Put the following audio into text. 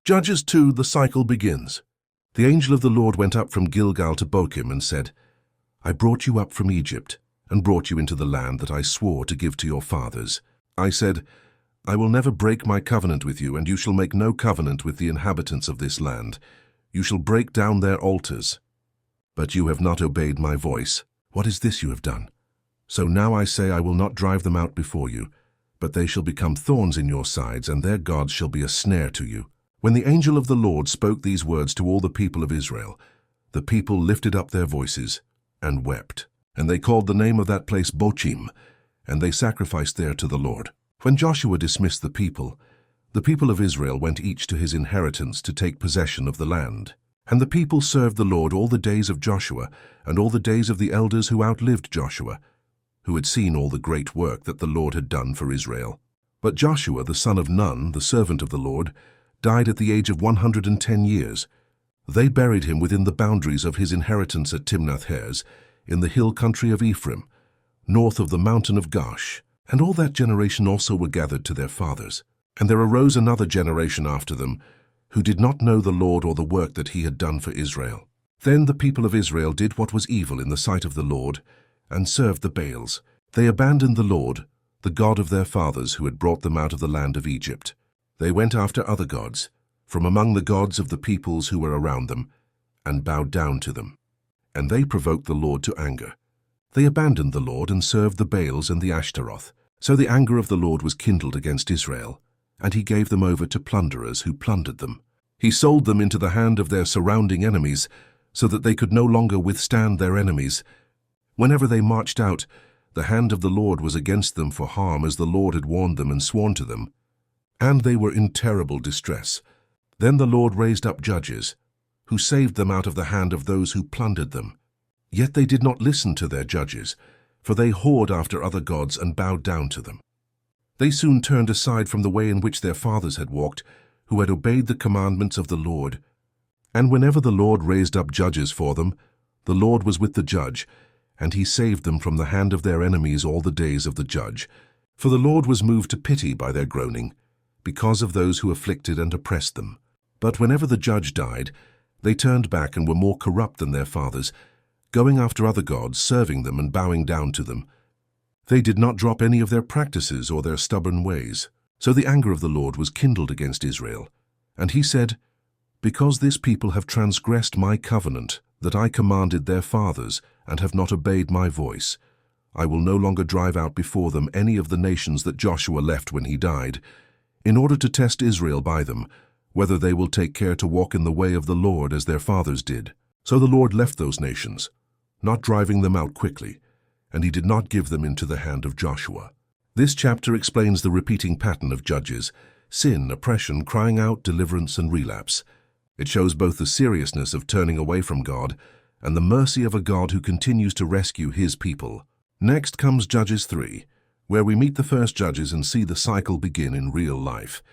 Judges 2, the cycle begins. The angel of the Lord went up from Gilgal to Bochim and said, I brought you up from Egypt and brought you into the land that I swore to give to your fathers. I said, I will never break my covenant with you, and you shall make no covenant with the inhabitants of this land. You shall break down their altars. But you have not obeyed my voice. What is this you have done? So now I say I will not drive them out before you, but they shall become thorns in your sides, and their gods shall be a snare to you. When the angel of the Lord spoke these words to all the people of Israel, the people lifted up their voices and wept. And they called the name of that place Bochim, and they sacrificed there to the Lord. When Joshua dismissed the people of Israel went each to his inheritance to take possession of the land. And the people served the Lord all the days of Joshua and all the days of the elders who outlived Joshua, who had seen all the great work that the Lord had done for Israel. But Joshua, the son of Nun, the servant of the Lord, died at the age of 110 years. They buried him within the boundaries of his inheritance at Timnath-Heres, in the hill country of Ephraim, north of the mountain of Gaash. And all that generation also were gathered to their fathers. And there arose another generation after them, who did not know the Lord or the work that he had done for Israel. Then the people of Israel did what was evil in the sight of the Lord, and served the Baals. They abandoned the Lord, the God of their fathers, who had brought them out of the land of Egypt. They went after other gods, from among the gods of the peoples who were around them, and bowed down to them. And they provoked the Lord to anger. They abandoned the Lord and served the Baals and the Ashtaroth. So the anger of the Lord was kindled against Israel, and he gave them over to plunderers who plundered them. He sold them into the hand of their surrounding enemies, so that they could no longer withstand their enemies. Whenever they marched out, the hand of the Lord was against them for harm, as the Lord had warned them and sworn to them. And they were in terrible distress. Then the Lord raised up judges, who saved them out of the hand of those who plundered them. Yet they did not listen to their judges, for they whored after other gods and bowed down to them. They soon turned aside from the way in which their fathers had walked, who had obeyed the commandments of the Lord. And whenever the Lord raised up judges for them, the Lord was with the judge, and he saved them from the hand of their enemies all the days of the judge. For the Lord was moved to pity by their groaning, because of those who afflicted and oppressed them. But whenever the judge died, they turned back and were more corrupt than their fathers, going after other gods, serving them and bowing down to them. They did not drop any of their practices or their stubborn ways. So the anger of the Lord was kindled against Israel. And he said, Because this people have transgressed my covenant that I commanded their fathers, and have not obeyed my voice, I will no longer drive out before them any of the nations that Joshua left when he died, in order to test Israel by them, whether they will take care to walk in the way of the Lord as their fathers did. So the Lord left those nations, not driving them out quickly, and he did not give them into the hand of Joshua. This chapter explains the repeating pattern of judges: sin, oppression, crying out, deliverance, and relapse. It shows both the seriousness of turning away from God and the mercy of a God who continues to rescue his people. Next comes Judges 3, where we meet the first judges and see the cycle begin in real life.